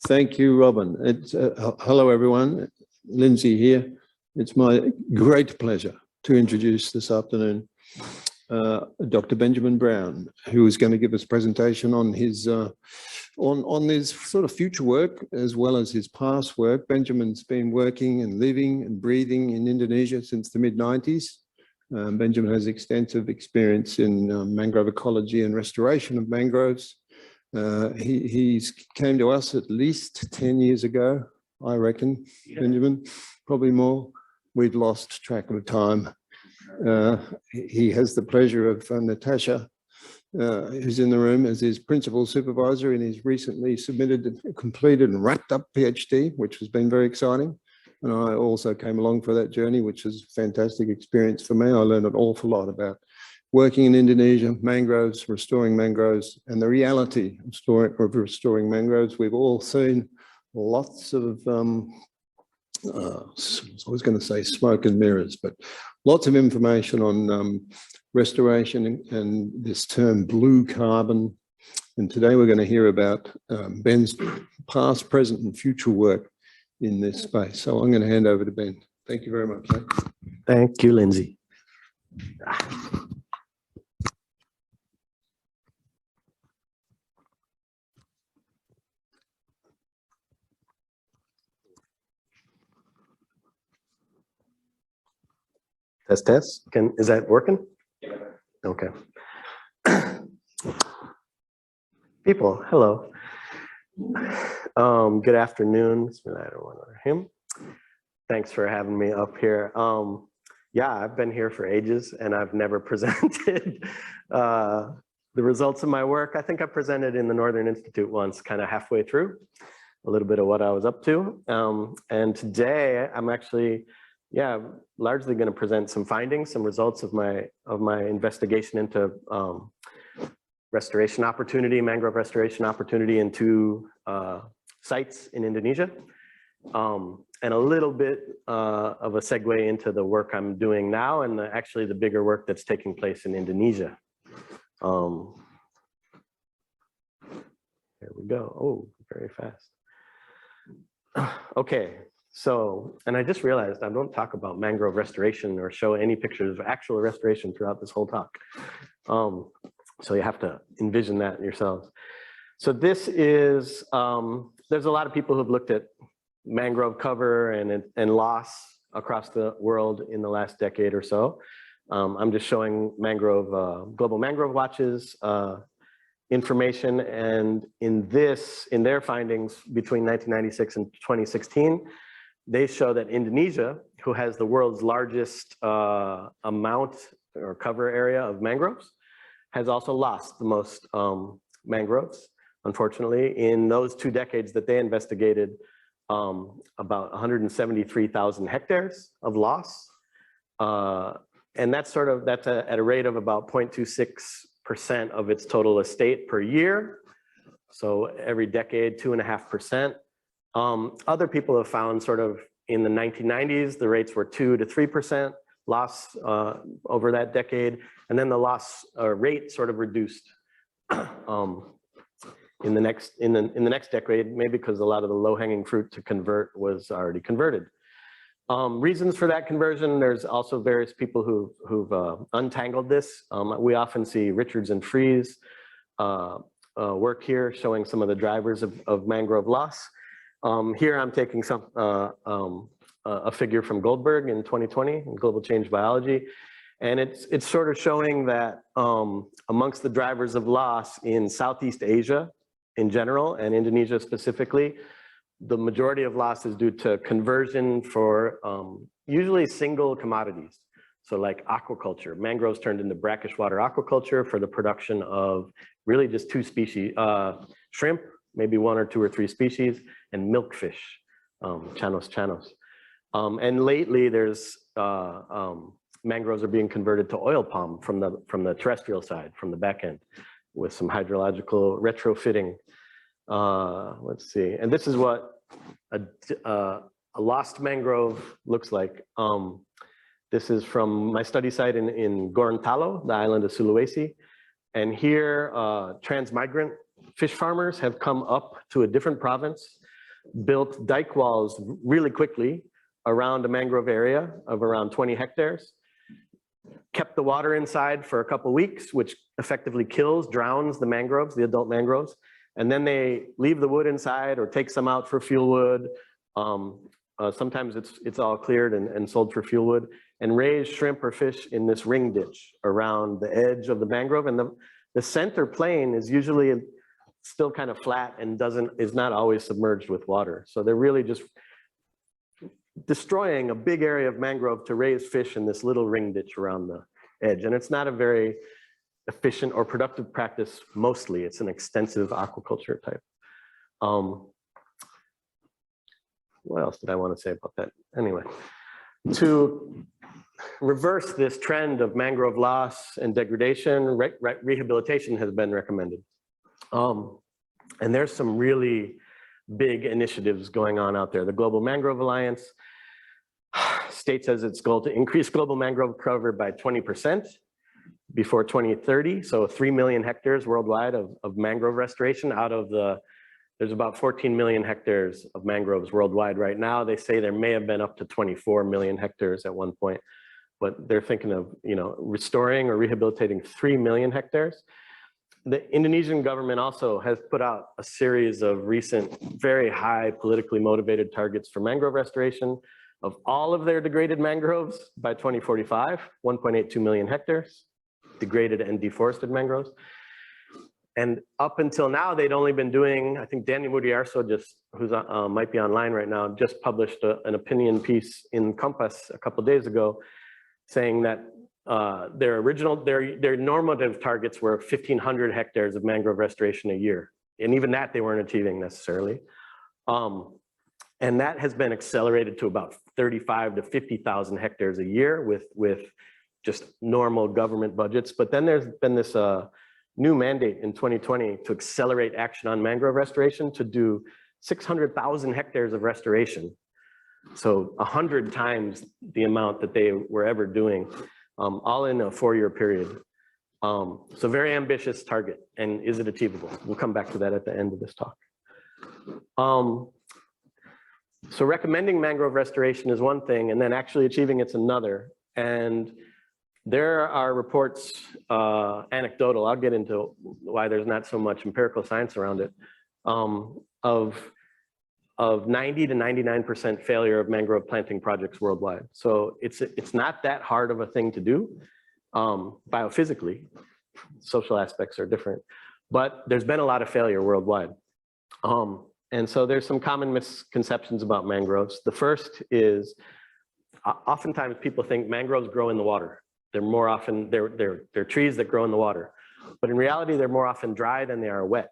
Thank you, Robin. Hello, everyone. Lindsay here. It's my great pleasure to introduce this afternoon Dr. Benjamin Brown, who is going to give us a presentation on his on his sort of future work as well as his past work. Benjamin's been working and living and breathing in Indonesia since the mid-90s. Benjamin has extensive experience in mangrove ecology and restoration of mangroves. He's came to us at least 10 years ago, I reckon, yeah. Benjamin, probably more. We've lost track of time. He has the pleasure of Natasha, who's in the room, as his principal supervisor in his recently submitted, completed and wrapped up PhD, which has been very exciting. And I also came along for that journey, which was a fantastic experience for me. I learned an awful lot about working in Indonesia, mangroves, restoring mangroves, and the reality of restoring mangroves. We've all seen lots of, I was going to say smoke and mirrors, but lots of information on restoration and this term blue carbon. And today we're going to hear about Ben's past, present, and future work in this space. So I'm going to hand over to Ben. Thank you very much. Thank you, Lindsay. Test. Is that working? Yeah. Okay. People, hello. Good afternoon. Thanks for having me up here. Yeah, I've been here for ages and I've never presented the results of my work. I think I presented in the Northern Institute once, kind of halfway through, a little bit of what I was up to. And today I'm actually, largely going to present some findings, some results of my investigation into restoration opportunity, mangrove restoration opportunity in two sites in Indonesia, and a little bit of a segue into the work I'm doing now and actually the bigger work that's taking place in Indonesia. There we go. Oh, very fast. Okay. So, and I just realized I don't talk about mangrove restoration or show any pictures of actual restoration throughout this whole talk. So you have to envision that yourselves. So this is, there's a lot of people who've looked at mangrove cover and loss across the world in the last decade or so. I'm just showing mangrove, Global Mangrove Watch's information, and in their findings between 1996 and 2016, they show that Indonesia, who has the world's largest amount or cover area of mangroves, has also lost the most mangroves, unfortunately. In those 2 decades that they investigated, about 173,000 hectares of loss. And that's at a rate of about 0.26% of its total estate per year. So every decade, 2.5%. Other people have found sort of in the 1990s, the rates were 2 to 3% loss over that decade. And then the loss rate sort of reduced in the next decade, maybe because a lot of the low-hanging fruit to convert was already converted. Reasons for that conversion, there's also various people who've untangled this. We often see Richards and Free's work here showing some of the drivers of mangrove loss. Here I'm taking a figure from Goldberg in 2020 in Global Change Biology. And it's sort of showing that amongst the drivers of loss in Southeast Asia in general and Indonesia specifically, the majority of loss is due to conversion for usually single commodities. So like aquaculture, mangroves turned into brackish water aquaculture for the production of really just 2 species, shrimp, maybe 1 or 2 or 3 species, and milkfish, chanos. And lately there's mangroves are being converted to oil palm from the terrestrial side, from the back end, with some hydrological retrofitting. Let's see, and this is what a lost mangrove looks like. This is from my study site in Gorontalo, the island of Sulawesi. And here, transmigrant fish farmers have come up to a different province built dike walls really quickly around a mangrove area of around 20 hectares, kept the water inside for a couple weeks, which effectively drowns the mangroves, the adult mangroves. And then they leave the wood inside or take some out for fuel wood. Sometimes it's all cleared and sold for fuel wood, and raise shrimp or fish in this ring ditch around the edge of the mangrove. And the center plane is usually still kind of flat and is not always submerged with water. So they're really just destroying a big area of mangrove to raise fish in this little ring ditch around the edge. And it's not a very efficient or productive practice mostly. It's an extensive aquaculture type. What else did I want to say about that? Anyway, to reverse this trend of mangrove loss and degradation, rehabilitation has been recommended. And there's some really big initiatives going on out there. The Global Mangrove Alliance states as its goal to increase global mangrove cover by 20% before 2030. So 3 million hectares worldwide of mangrove restoration out of there's about 14 million hectares of mangroves worldwide right now. They say there may have been up to 24 million hectares at one point, but they're thinking of, restoring or rehabilitating 3 million hectares. The Indonesian government also has put out a series of recent, very high politically motivated targets for mangrove restoration of all of their degraded mangroves by 2045, 1.82 million hectares, degraded and deforested mangroves. And up until now, they'd only been doing, I think Danny Mudiarso, who's might be online right now, just published an opinion piece in Compass a couple of days ago, saying that their normative targets were 1,500 hectares of mangrove restoration a year. And even that they weren't achieving necessarily. And that has been accelerated to about 35 to 50,000 hectares a year with just normal government budgets. But then there's been this new mandate in 2020 to accelerate action on mangrove restoration to do 600,000 hectares of restoration. So 100 times the amount that they were ever doing, all in a 4-year period. So very ambitious target. And is it achievable? We'll come back to that at the end of this talk. So recommending mangrove restoration is one thing, and then actually achieving it's another. And there are reports, anecdotal, I'll get into why there's not so much empirical science around it, of 90 to 99% failure of mangrove planting projects worldwide. So it's not that hard of a thing to do biophysically. Social aspects are different, but there's been a lot of failure worldwide. And so there's some common misconceptions about mangroves. The first is oftentimes people think mangroves grow in the water. They're more often, they're trees that grow in the water, but in reality, they're more often dry than they are wet.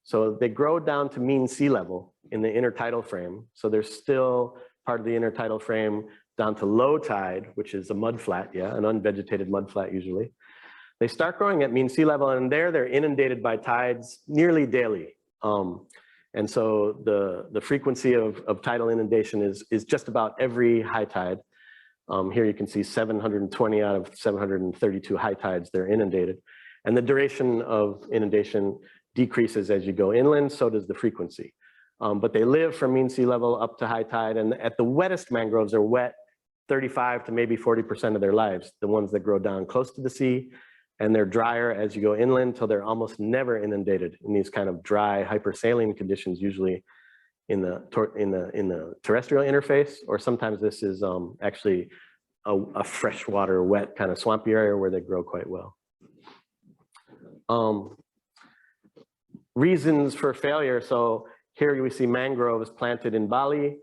So they grow down to mean sea level in the intertidal frame. So they're still part of the intertidal frame down to low tide, which is a mud flat, an unvegetated mud flat usually. They start growing at mean sea level, and they're inundated by tides nearly daily. And so the frequency of tidal inundation is just about every high tide. Here you can see 720 out of 732 high tides, they're inundated. And the duration of inundation decreases as you go inland, so does the frequency. But they live from mean sea level up to high tide, and at the wettest mangroves are wet 35 to maybe 40% of their lives, the ones that grow down close to the sea, and they're drier as you go inland till they're almost never inundated in these kind of dry hypersaline conditions, usually in the terrestrial interface, or sometimes this is actually a freshwater, wet kind of swampy area where they grow quite well. Reasons for failure. So here we see mangroves planted in Bali.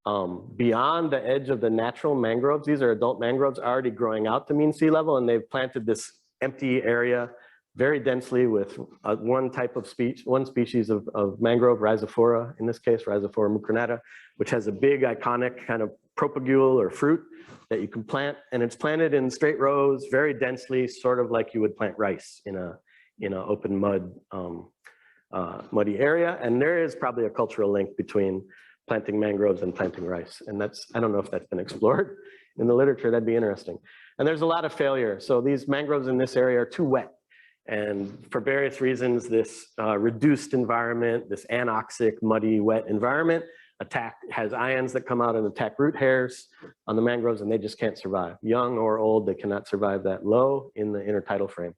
Beyond the edge of the natural mangroves, these are adult mangroves already growing out to mean sea level, and they've planted this empty area very densely with one species of mangrove, Rhizophora, in this case, Rhizophora mucronata, which has a big iconic kind of propagule or fruit that you can plant, and it's planted in straight rows, very densely, sort of like you would plant rice in an open muddy area. And there is probably a cultural link between planting mangroves and planting rice. And I don't know if that's been explored in the literature. That'd be interesting. And there's a lot of failure. So these mangroves in this area are too wet. And for various reasons, this reduced environment, this anoxic, muddy, wet environment has ions that come out and attack root hairs on the mangroves, and they just can't survive. Young or old, they cannot survive that low in the intertidal frame.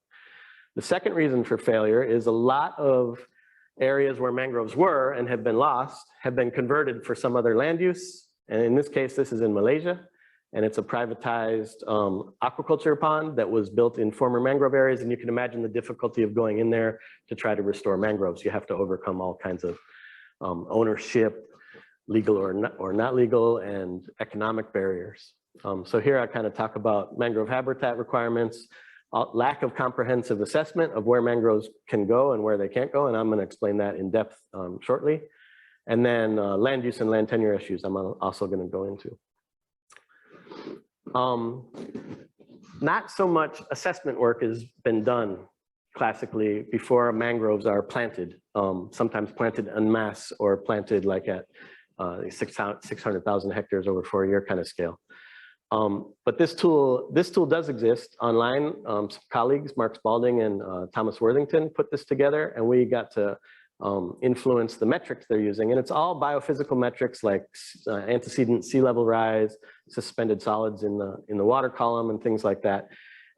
The second reason for failure is a lot of areas where mangroves were and have been lost have been converted for some other land use. And in this case, this is in Malaysia, and it's a privatized aquaculture pond that was built in former mangrove areas. And you can imagine the difficulty of going in there to try to restore mangroves. You have to overcome all kinds of ownership, legal or not legal, and economic barriers. So here I kind of talk about mangrove habitat requirements, lack of comprehensive assessment of where mangroves can go and where they can't go, and I'm going to explain that in depth shortly. And then land use and land tenure issues I'm also going to go into. Not so much assessment work has been done classically before mangroves are planted, sometimes planted en masse or planted like at 600,000 hectares over 4-year kind of scale. But this tool does exist online. Some colleagues, Mark Spalding and Thomas Worthington, put this together, and we got to influence the metrics they're using. And it's all biophysical metrics like antecedent sea level rise, suspended solids in the water column, and things like that.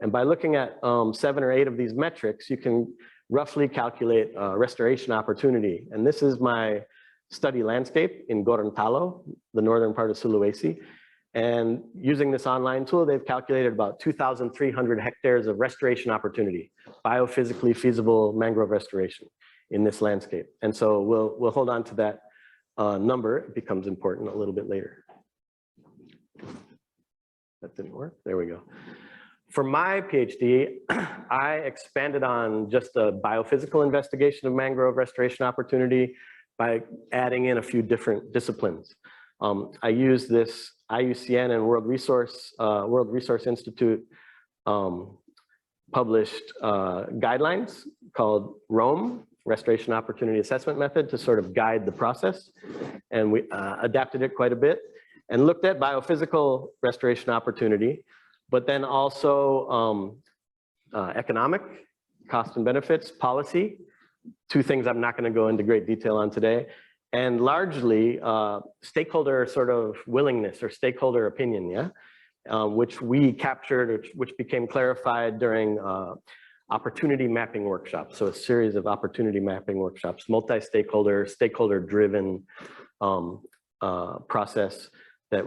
And by looking at 7 or 8 of these metrics, you can roughly calculate restoration opportunity. And this is my study landscape in Gorontalo, the northern part of Sulawesi. And using this online tool, they've calculated about 2,300 hectares of restoration opportunity, biophysically feasible mangrove restoration in this landscape. And so we'll hold on to that number. It becomes important a little bit later. That didn't work. There we go. For my PhD, I expanded on just a biophysical investigation of mangrove restoration opportunity by adding in a few different disciplines. I use this IUCN and World Resource Institute published guidelines called ROAM, Restoration Opportunity Assessment Method, to sort of guide the process. And we adapted it quite a bit and looked at biophysical restoration opportunity, but then also economic, cost and benefits, policy, 2 things I'm not going to go into great detail on today, and largely stakeholder sort of willingness or stakeholder opinion, yeah, which we captured, which became clarified during opportunity mapping workshops. So a series of opportunity mapping workshops, multi-stakeholder, stakeholder-driven process that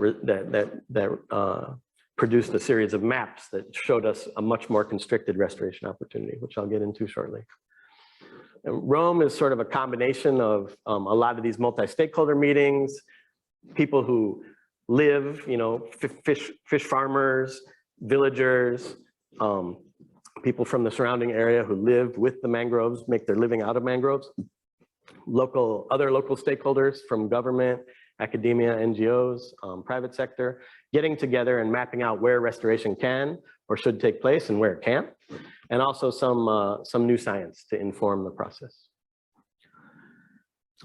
produced a series of maps that showed us a much more constricted restoration opportunity, which I'll get into shortly. And Rome is sort of a combination of a lot of these multi-stakeholder meetings, people who live, you know, fish farmers, villagers, people from the surrounding area who live with the mangroves, make their living out of mangroves, other local stakeholders from government, academia, NGOs, private sector, getting together and mapping out where restoration can or should take place and where it can't, and also some new science to inform the process.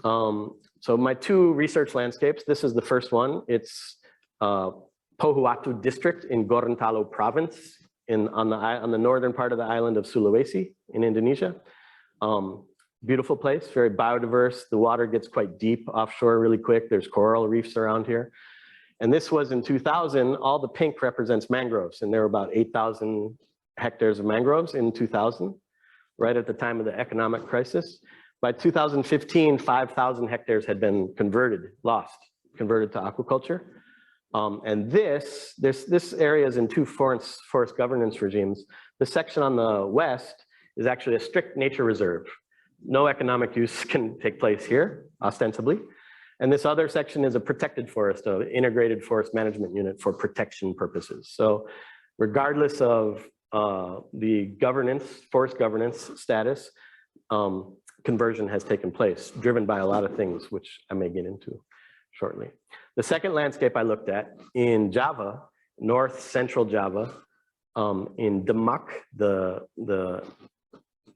So my 2 research landscapes, this is the first one. It's Pohuatu district in Gorontalo province on the northern part of the island of Sulawesi in Indonesia. Beautiful place, very biodiverse. The water gets quite deep offshore really quick. There's coral reefs around here. And this was in 2000, all the pink represents mangroves, and there were about 8,000 hectares of mangroves in 2000, right at the time of the economic crisis. By 2015, 5,000 hectares had been converted to aquaculture. And this area is in 2 forest governance regimes. The section on the west is actually a strict nature reserve. No economic use can take place here, ostensibly. And this other section is a protected forest, an integrated forest management unit for protection purposes. So regardless of the forest governance status, conversion has taken place, driven by a lot of things, which I may get into shortly. The second landscape I looked at in Java, north central Java, in Demak, the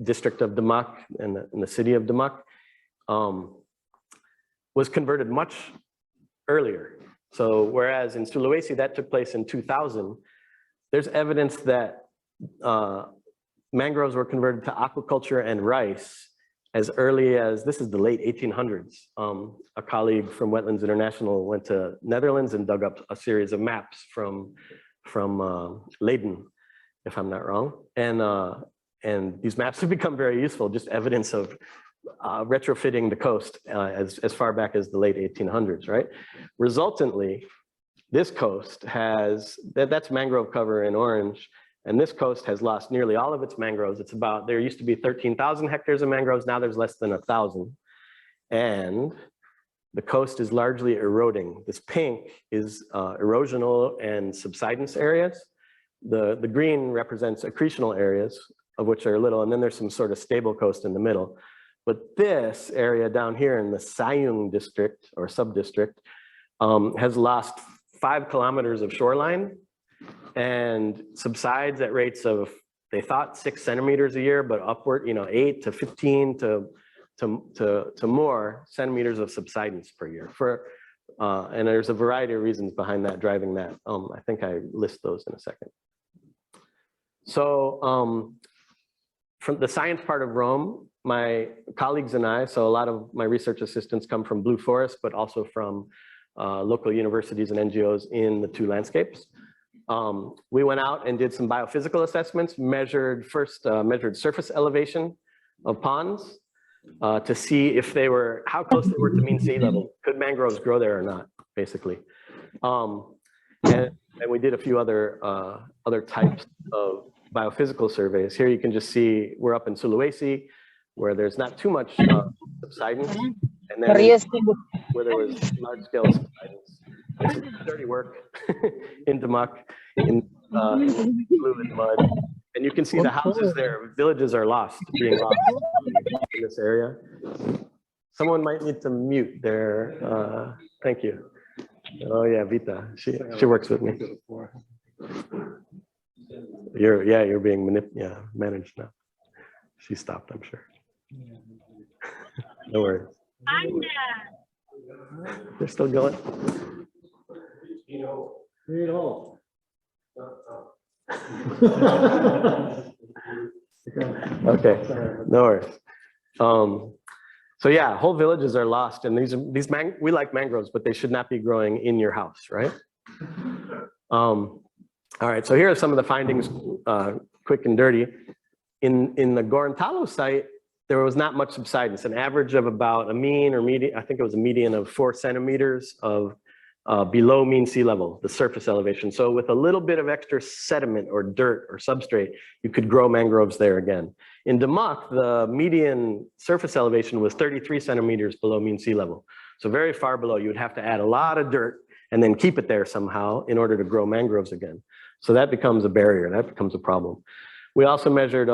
district of Demak and the city of Demak, was converted much earlier. So whereas in Sulawesi that took place in 2000, there's evidence that mangroves were converted to aquaculture and rice as early as, this is the late 1800s. A colleague from Wetlands International went to Netherlands and dug up a series of maps from Leiden, if I'm not wrong. And these maps have become very useful, just evidence of retrofitting the coast as far back as the late 1800s, right? Resultantly, this coast has, that's mangrove cover in orange, and this coast has lost nearly all of its mangroves. It's about, there used to be 13,000 hectares of mangroves, now there's less than 1,000. And the coast is largely eroding. This pink is erosional and subsidence areas. The green represents accretional areas, of which are little, and then there's some sort of stable coast in the middle. But this area down here in the Sayung district or sub-district has lost 5 kilometers of shoreline and subsides at rates of, they thought 6 centimeters a year, but upward, 8 to 15 to more centimeters of subsidence per year. And there's a variety of reasons behind that, driving that. I think I list those in a second. So from the science part of Rome, my colleagues and I, so a lot of my research assistants come from Blue Forest, but also from local universities and NGOs in the 2 landscapes. We went out and did some biophysical assessments, measured surface elevation of ponds to see if they were, how close they were to mean sea level. Could mangroves grow there or not, basically. And we did a few other types of biophysical surveys. Here you can just see we're up in Sulawesi, where there's not too much subsidence, and then where there was large-scale subsidence. It's dirty work in Demak, in fluid mud, and you can see the houses there. Villages are being lost in this area. Someone might need to mute their. Thank you. Oh yeah, Vita. She works with me. You're being managed now. She stopped, I'm sure. No worries. They're still going. Okay, no worries. So yeah, whole villages are lost, and we like mangroves, but they should not be growing in your house, right? All right, so here are some of the findings, quick and dirty. In the Gorontalo site, there was not much subsidence, an average of about a mean or median, I think it was a median of 4 centimeters of below mean sea level, the surface elevation. So with a little bit of extra sediment or dirt or substrate, you could grow mangroves there again. In Demak, the median surface elevation was 33 centimeters below mean sea level. So very far below. You would have to add a lot of dirt and then keep it there somehow in order to grow mangroves again. So that becomes a barrier, that becomes a problem. We also measured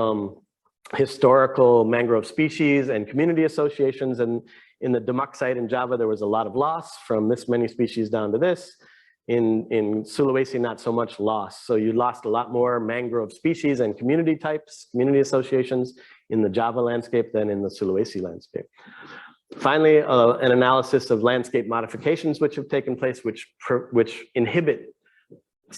historical mangrove species and community associations, and in the Demak site in Java, there was a lot of loss from this many species down to this. In Sulawesi, not so much loss. So you lost a lot more mangrove species and community types, community associations in the Java landscape than in the Sulawesi landscape. Finally, an analysis of landscape modifications which have taken place, which inhibit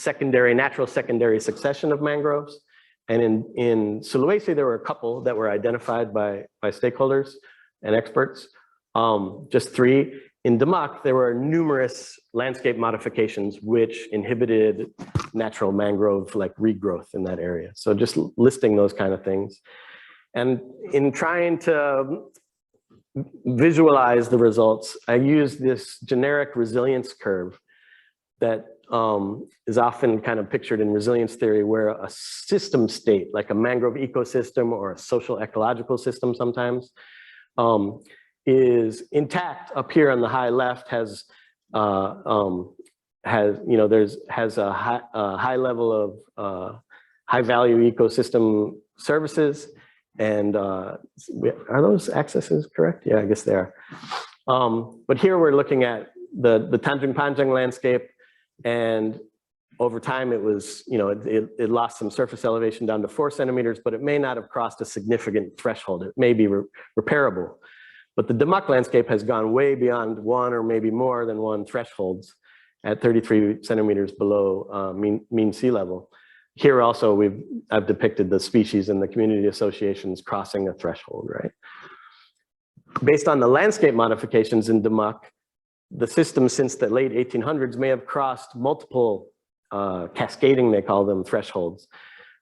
natural secondary succession of mangroves. And in Sulawesi, there were a couple that were identified by stakeholders and experts, just 3. In Demak, there were numerous landscape modifications which inhibited natural mangrove like regrowth in that area. So just listing those kind of things. And in trying to visualize the results, I used this generic resilience curve that is often kind of pictured in resilience theory, where a system state, like a mangrove ecosystem or a social ecological system sometimes, is intact up here on the high left, has a high level of high value ecosystem services. And are those accesses correct? Yeah, I guess they are. But here we're looking at the Tanjung Panjang landscape, and over time it was, it lost some surface elevation down to 4 centimeters, but it may not have crossed a significant threshold. It may be repairable. But the Demak landscape has gone way beyond 1 or maybe more than 1 thresholds at 33 centimeters below mean sea level. Here also I've depicted the species and the community associations crossing a threshold, right? based on the landscape modifications in Demuck, the system since the late 1800s may have crossed multiple cascading, they call them, thresholds,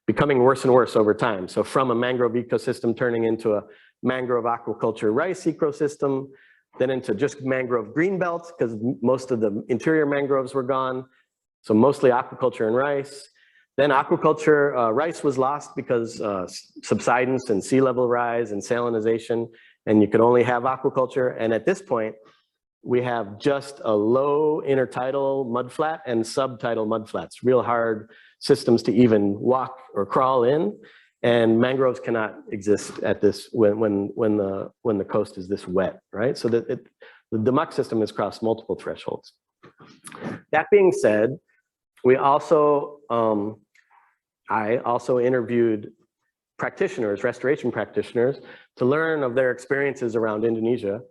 becoming worse and worse over time. So from a mangrove ecosystem turning into a mangrove aquaculture rice ecosystem, then into just mangrove green belts because most of the interior mangroves were gone. So mostly aquaculture and rice. Then aquaculture, rice was lost because subsidence and sea level rise and salinization, and you could only have aquaculture. And at this point, we have just a low intertidal mudflat and subtidal mudflats, real hard systems to even walk or crawl in. And mangroves cannot exist at this when the coast is this wet, right? So that the Demuck system has crossed multiple thresholds. That being said, we also, I also interviewed practitioners, restoration practitioners, to learn of their experiences around Indonesia,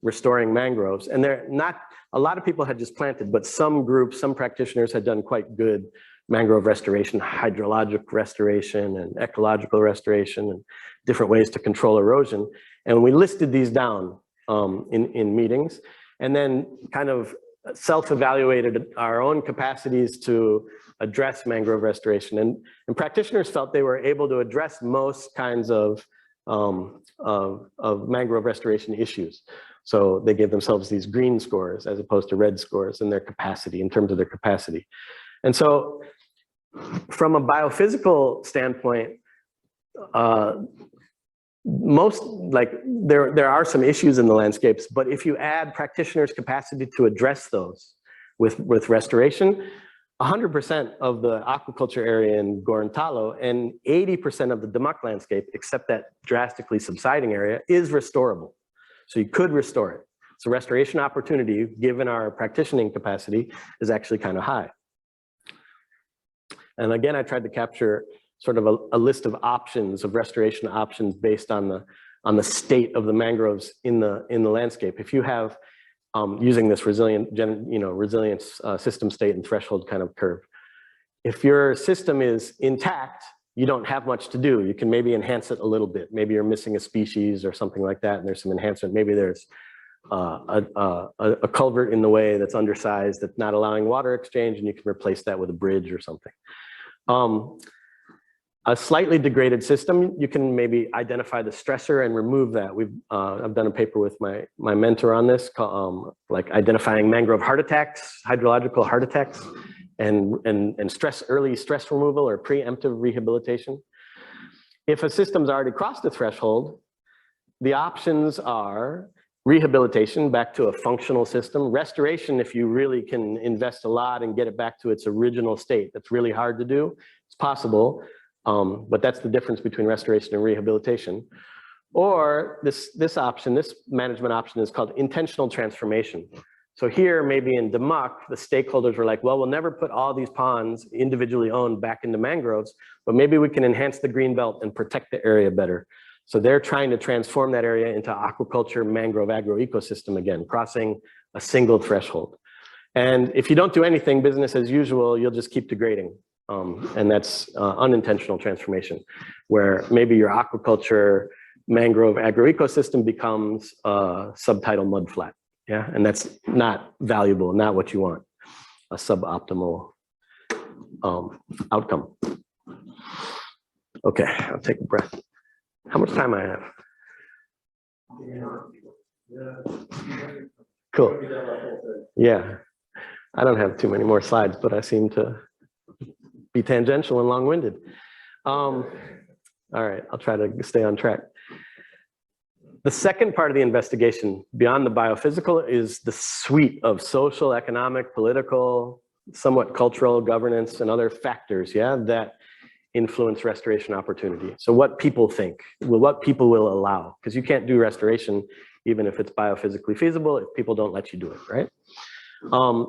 restoring mangroves. And they're not, a lot of people had just planted, but some groups, some practitioners had done quite good mangrove restoration, hydrologic restoration, and ecological restoration, and different ways to control erosion. And we listed these down in meetings, and then kind of self-evaluated our own capacities to address mangrove restoration. And practitioners felt they were able to address most kinds of mangrove restoration issues. So they gave themselves these green scores as opposed to red scores in their capacity, in terms of their capacity. And so from a biophysical standpoint, there are some issues in the landscapes, but if you add practitioners' capacity to address those with restoration, 100% of the aquaculture area in Gorontalo and 80% of the Demuck landscape, except that drastically subsiding area, is restorable. So you could restore it. So restoration opportunity, given our practicing capacity, is actually kind of high. And again, I tried to capture sort of a list of options, of restoration options based on the state of the mangroves in the landscape. If you have using this resilience system state and threshold kind of curve, if your system is intact, you don't have much to do. You can maybe enhance it a little bit. Maybe you're missing a species or something like that, and there's some enhancement. Maybe there's a culvert in the way that's undersized, that's not allowing water exchange, and you can replace that with a bridge or something. A slightly degraded system, you can maybe identify the stressor and remove that. I've done a paper with my mentor on this, like identifying mangrove heart attacks, hydrological heart attacks, and early stress removal or preemptive rehabilitation. If a system's already crossed the threshold, the options are rehabilitation back to a functional system, restoration if you really can invest a lot and get it back to its original state. That's really hard to do. It's possible, but that's the difference between restoration and rehabilitation. Or this option, this management option is called intentional transformation. So here, maybe in Demuck, the stakeholders were like, well, we'll never put all these ponds individually owned back into mangroves, but maybe we can enhance the green belt and protect the area better. So they're trying to transform that area into aquaculture, mangrove agroecosystem again, crossing a single threshold. And if you don't do anything, business as usual, you'll just keep degrading. And that's unintentional transformation, where maybe your aquaculture, mangrove agroecosystem becomes a subtidal mudflat. Yeah, and that's not valuable, not what you want, a suboptimal outcome. Okay, I'll take a breath. How much time I have? Cool. Yeah, I don't have too many more slides, but I seem to be tangential and long-winded. All right, I'll try to stay on track. The second part of the investigation, beyond the biophysical, is the suite of social, economic, political, somewhat cultural, governance, and other factors, yeah, that influence restoration opportunity. So what people think, what people will allow, because you can't do restoration even if it's biophysically feasible if people don't let you do it, right?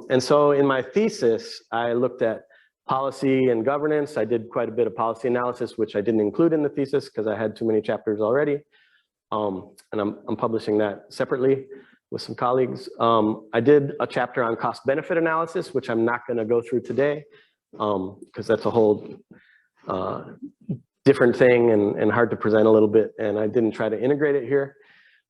And so in my thesis, I looked at policy and governance. I did quite a bit of policy analysis, which I didn't include in the thesis because I had too many chapters already. And I'm publishing that separately with some colleagues. I did a chapter on cost benefit analysis, which I'm not going to go through today because that's a whole different thing and hard to present a little bit. And I didn't try to integrate it here.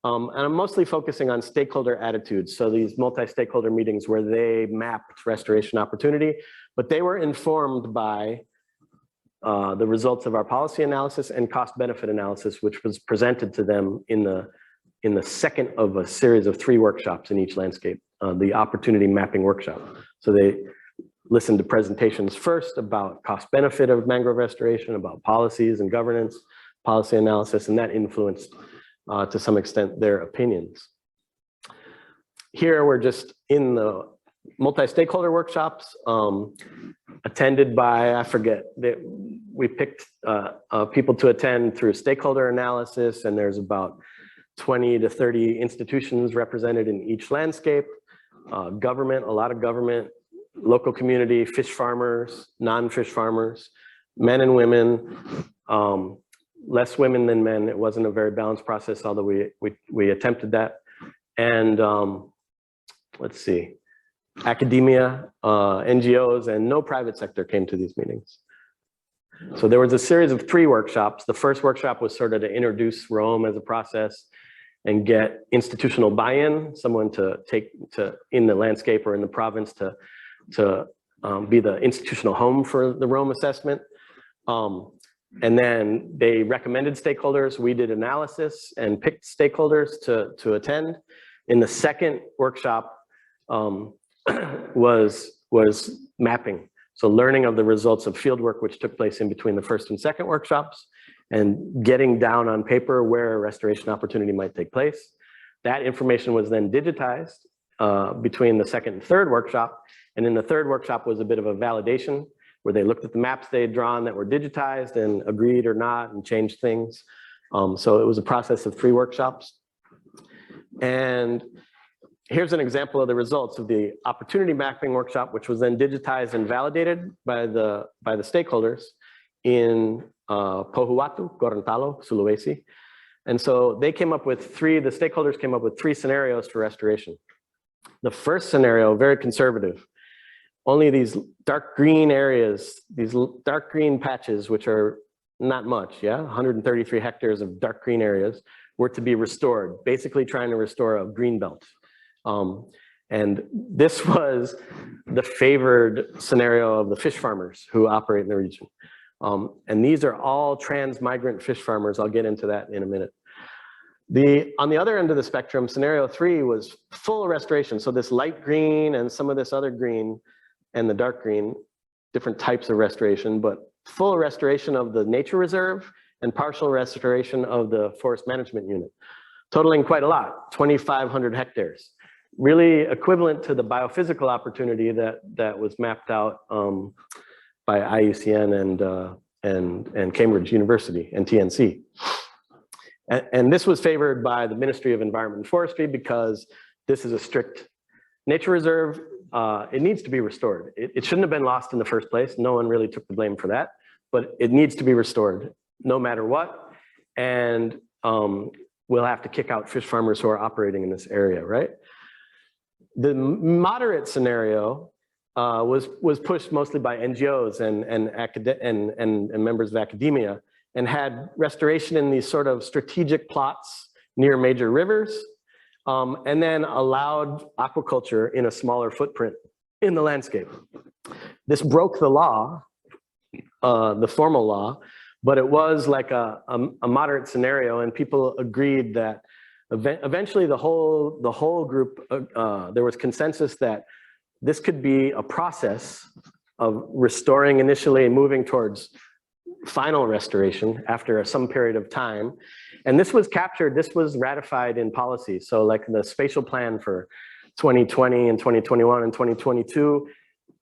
And I'm mostly focusing on stakeholder attitudes. So these multi-stakeholder meetings where they mapped restoration opportunity, but they were informed by the results of our policy analysis and cost benefit analysis, which was presented to them in the second of a series of 3 workshops in each landscape, the opportunity mapping workshop. So they listened to presentations first about cost benefit of mangrove restoration, about policies and governance, policy analysis, and that influenced to some extent their opinions. Here we're just in the multi-stakeholder workshops attended by, I forget, we picked people to attend through stakeholder analysis, and there's about 20 to 30 institutions represented in each landscape, government, a lot of government, local community, fish farmers, non-fish farmers, men and women, less women than men. It wasn't a very balanced process, although we attempted that. And let's see, academia, NGOs, and no private sector came to these meetings. So there was a series of 3 workshops. The first workshop was sort of to introduce Rome as a process and get institutional buy-in, someone to take in the landscape or in the province to be the institutional home for the Rome assessment. And then they recommended stakeholders. We did analysis and picked stakeholders to attend. In the second workshop was mapping. So learning of the results of fieldwork, which took place in between the first and second workshops, and getting down on paper where a restoration opportunity might take place. That information was then digitized between the second and third workshop. And in the third workshop was a bit of a validation where they looked at the maps they had drawn that were digitized and agreed or not and changed things. So it was a process of 3 workshops. And here's an example of the results of the opportunity mapping workshop, which was then digitized and validated by the stakeholders in Pohuatu, Gorontalo, Sulawesi. And so they came up with the stakeholders came up with 3 scenarios for restoration. The first scenario, very conservative, only these dark green areas, these dark green patches, which are not much, 133 hectares of dark green areas were to be restored, basically trying to restore a green belt. And this was the favored scenario of the fish farmers who operate in the region. And these are all transmigrant fish farmers. I'll get into that in a minute. On the other end of the spectrum, scenario 3 was full restoration. So this light green and some of this other green and the dark green, different types of restoration, but full restoration of the nature reserve and partial restoration of the forest management unit, totaling quite a lot, 2,500 hectares. Really equivalent to the biophysical opportunity that was mapped out by IUCN and Cambridge University and TNC. And this was favored by the Ministry of Environment and Forestry because this is a strict nature reserve. It needs to be restored. It shouldn't have been lost in the first place. No one really took the blame for that, but it needs to be restored no matter what. And we'll have to kick out fish farmers who are operating in this area, right? The moderate scenario was pushed mostly by NGOs and members of academia, and had restoration in these sort of strategic plots near major rivers, and then allowed aquaculture in a smaller footprint in the landscape. This broke the law, the formal law, but it was like a moderate scenario, and people agreed that eventually the whole group, there was consensus that this could be a process of restoring initially and moving towards final restoration after some period of time. And this was captured, this was ratified in policy. So like the spatial plan for 2020 and 2021 and 2022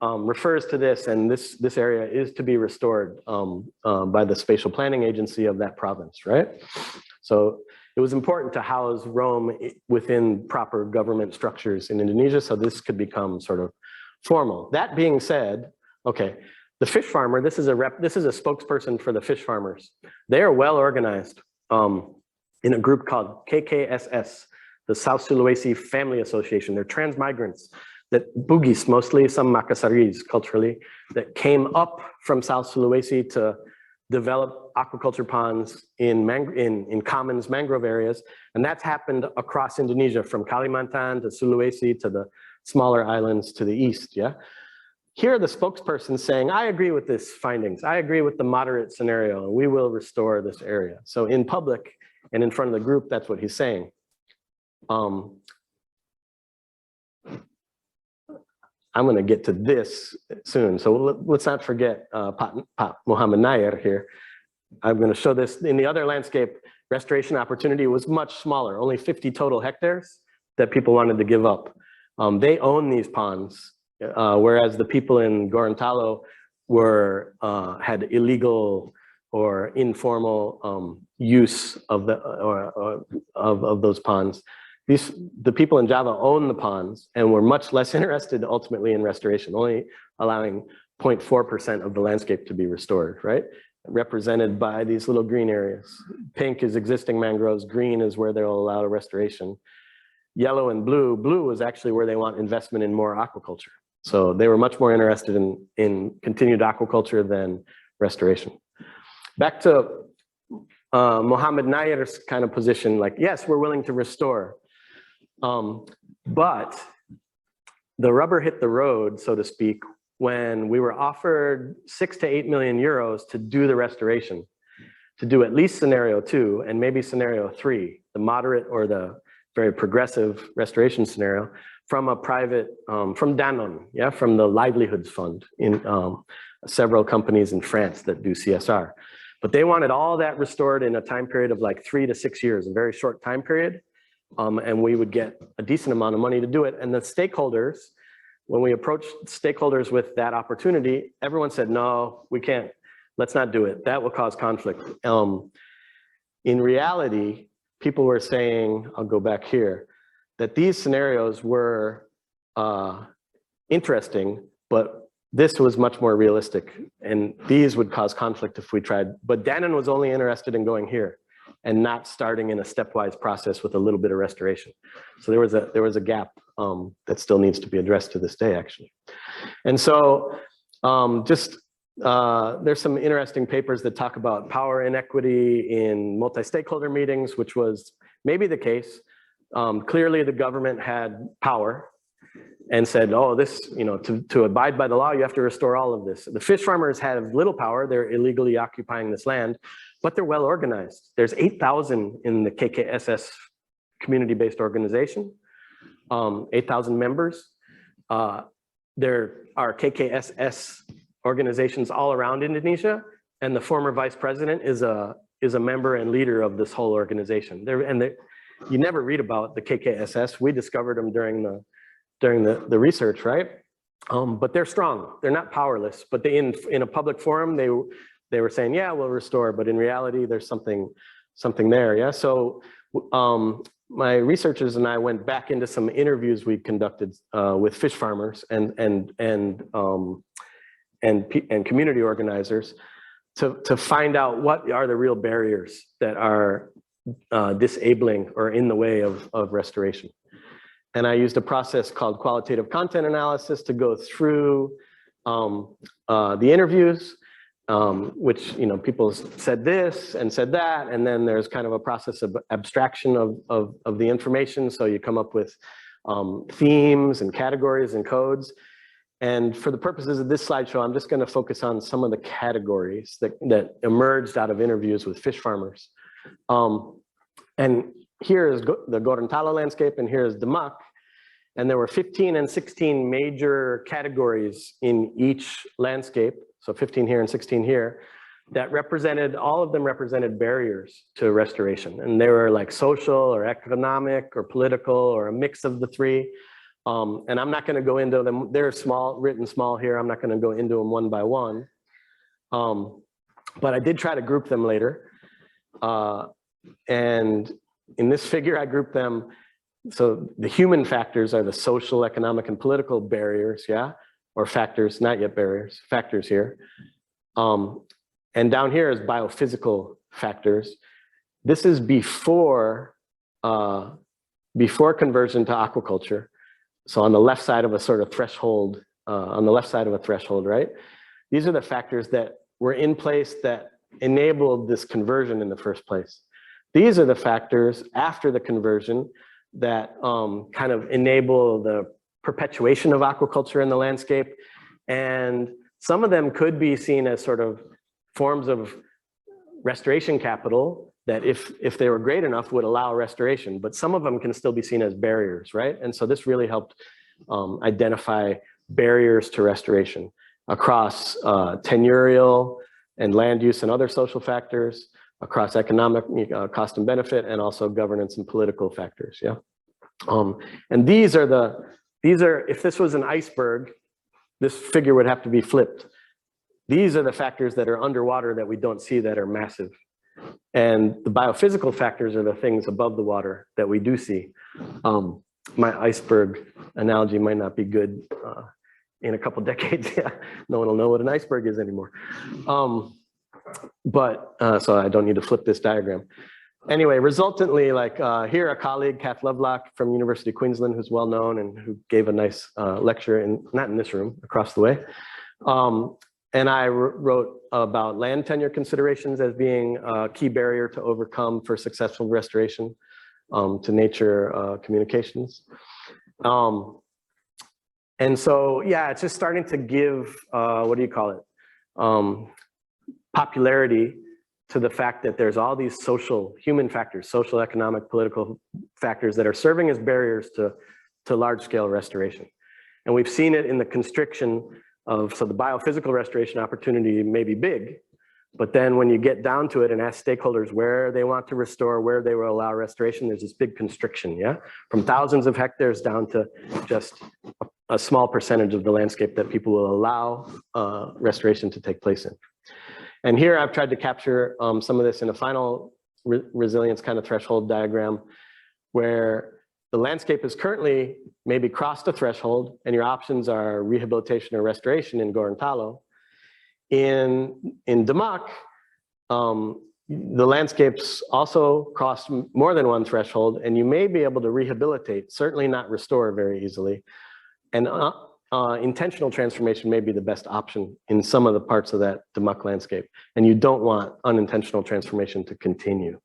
refers to this, and this area is to be restored by the spatial planning agency of that province, right? So it was important to house Rome within proper government structures in Indonesia, so this could become sort of formal. That being said, okay, the fish farmer, this is a spokesperson for the fish farmers. They are well organized in a group called KKSS, the South Sulawesi Family Association. They're transmigrants, that Bugis mostly, some Makassaris culturally, that came up from South Sulawesi to develop aquaculture ponds in commons mangrove areas. And that's happened across Indonesia, from Kalimantan to Sulawesi to the smaller islands to the east, yeah? Here are the spokespersons saying, I agree with this findings. I agree with the moderate scenario, and we will restore this area. So in public and in front of the group, that's what he's saying. I'm going to get to this soon. So let's not forget Pak Muhammad Nair here. I'm going to show this. In the other landscape, restoration opportunity was much smaller, only 50 total hectares that people wanted to give up. They own these ponds, whereas the people in Gorontalo had illegal or informal use of those ponds. The people in Java own the ponds and were much less interested ultimately in restoration, only allowing 0.4% of the landscape to be restored, right? Represented by these little green areas. Pink is existing mangroves, green is where they'll allow restoration. Yellow and blue is actually where they want investment in more aquaculture. So they were much more interested in continued aquaculture than restoration. Back to Muhammad Nair's kind of position, like, yes, we're willing to restore. But the rubber hit the road, so to speak, when we were offered 6 to 8 million euros to do the restoration, to do at least scenario 2 and maybe scenario 3, the moderate or the very progressive restoration scenario, from a private, from Danone, yeah, from the Livelihoods fund in several companies in France that do CSR. But they wanted all that restored in a time period of like 3 to 6 years, a very short time period. And we would get a decent amount of money to do it. And the stakeholders, when we approached stakeholders with that opportunity, everyone said, no, we can't, let's not do it. That will cause conflict. In reality, people were saying, I'll go back here, that these scenarios were interesting, but this was much more realistic. And these would cause conflict if we tried. But Danone was only interested in going here and not starting in a stepwise process with a little bit of restoration. So there was a gap that still needs to be addressed to this day, actually. And so there's some interesting papers that talk about power inequity in multi-stakeholder meetings, which was maybe the case. Clearly the government had power and said, oh, this, you know, to abide by the law, you have to restore all of this. The fish farmers have little power. They're illegally occupying this land, but they're well organized. There's 8,000 in the KKSS community-based organization, 8,000 members. There are KKSS organizations all around Indonesia, and the former vice president is a member and leader of this whole organization. You never read about the KKSS. We discovered them during the research, right? But they're strong. They're not powerless. But in a public forum, they were saying, yeah, we'll restore. But in reality, there's something there. Yeah. So my researchers and I went back into some interviews we conducted with fish farmers and community organizers to find out what are the real barriers that are disabling or in the way of restoration. And I used a process called qualitative content analysis to go through the interviews, which, you know, people said this and said that, and then there's kind of a process of abstraction of the information. So you come up with themes and categories and codes. And for the purposes of this slideshow, I'm just going to focus on some of the categories that emerged out of interviews with fish farmers. And here is the Gorontalo landscape, and here is Demak. And there were 15 and 16 major categories in each landscape, so 15 here and 16 here, that represented, all of them represented barriers to restoration. And they were like social or economic or political or a mix of the three. And I'm not going to go into them. They're small, written small here. I'm not going to go into them one by one. But I did try to group them later. And in this figure, I grouped them. So the human factors are the social, economic, and political barriers, yeah? Or factors, not yet barriers, factors here. And down here is biophysical factors. This is before conversion to aquaculture. So on the left side of a sort of threshold, right? These are the factors that were in place that enabled this conversion in the first place. These are the factors after the conversion that kind of enable the perpetuation of aquaculture in the landscape. And some of them could be seen as sort of forms of restoration capital that if they were great enough would allow restoration, but some of them can still be seen as barriers, right? And so this really helped identify barriers to restoration across tenurial and land use and other social factors, across economic cost and benefit, and also governance and political factors, yeah? And these are, if this was an iceberg, this figure would have to be flipped. These are the factors that are underwater that we don't see that are massive. And the biophysical factors are the things above the water that we do see. My iceberg analogy might not be good in a couple decades. Yeah, no one will know what an iceberg is anymore. So I don't need to flip this diagram. Anyway, resultantly, like here, a colleague, Kath Lovelock from University of Queensland, who's well known and who gave a nice lecture, not in this room, across the way. And I wrote about land tenure considerations as being a key barrier to overcome for successful restoration to nature communications. And so, yeah, it's just starting to give, what do you call it? Popularity to the fact that there's all these human factors, social, economic, political factors that are serving as barriers to large-scale restoration. And we've seen it in the constriction of, so the biophysical restoration opportunity may be big, but then when you get down to it and ask stakeholders where they want to restore, where they will allow restoration, there's this big constriction, yeah? From thousands of hectares down to just a small percentage of the landscape that people will allow restoration to take place in. And here I've tried to capture some of this in a final resilience kind of threshold diagram where the landscape is currently maybe crossed a threshold and your options are rehabilitation or restoration in Gorontalo. In Demak, the landscapes also cross more than one threshold and you may be able to rehabilitate, certainly not restore very easily. And intentional transformation may be the best option in some of the parts of that Demak landscape. And you don't want unintentional transformation to continue.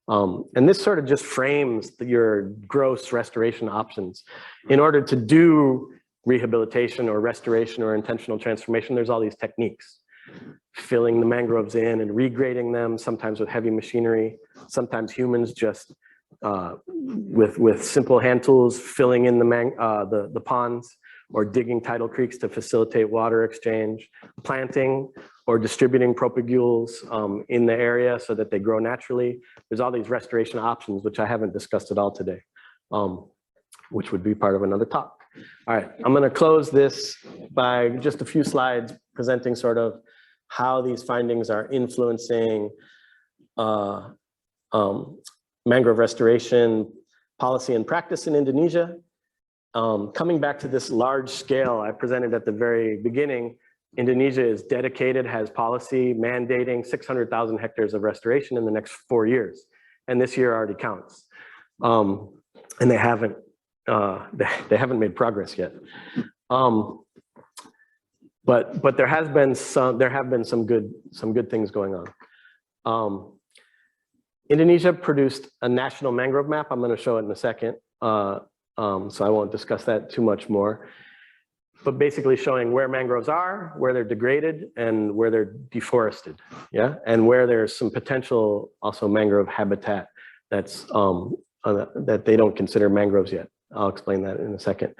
And this sort of just frames your gross restoration options. In order to do rehabilitation or restoration or intentional transformation, there's all these techniques. Filling the mangroves in and regrading them, sometimes with heavy machinery, sometimes humans just with simple hand tools filling in the ponds, or digging tidal creeks to facilitate water exchange, planting or distributing propagules in the area so that they grow naturally. There's all these restoration options, which I haven't discussed at all today, which would be part of another talk. All right, I'm gonna close this by just a few slides presenting sort of how these findings are influencing mangrove restoration policy and practice in Indonesia. Coming back to this large scale I presented at the very beginning, Indonesia is dedicated, has policy mandating 600,000 hectares of restoration in the next 4 years. And this year already counts. And they haven't made progress yet. But there have been some good things going on. Indonesia produced a national mangrove map. I'm going to show it in a second. So I won't discuss that too much more, but basically showing where mangroves are, where they're degraded, and where they're deforested, yeah, and where there's some potential also mangrove habitat that's that they don't consider mangroves yet. I'll explain that in a second.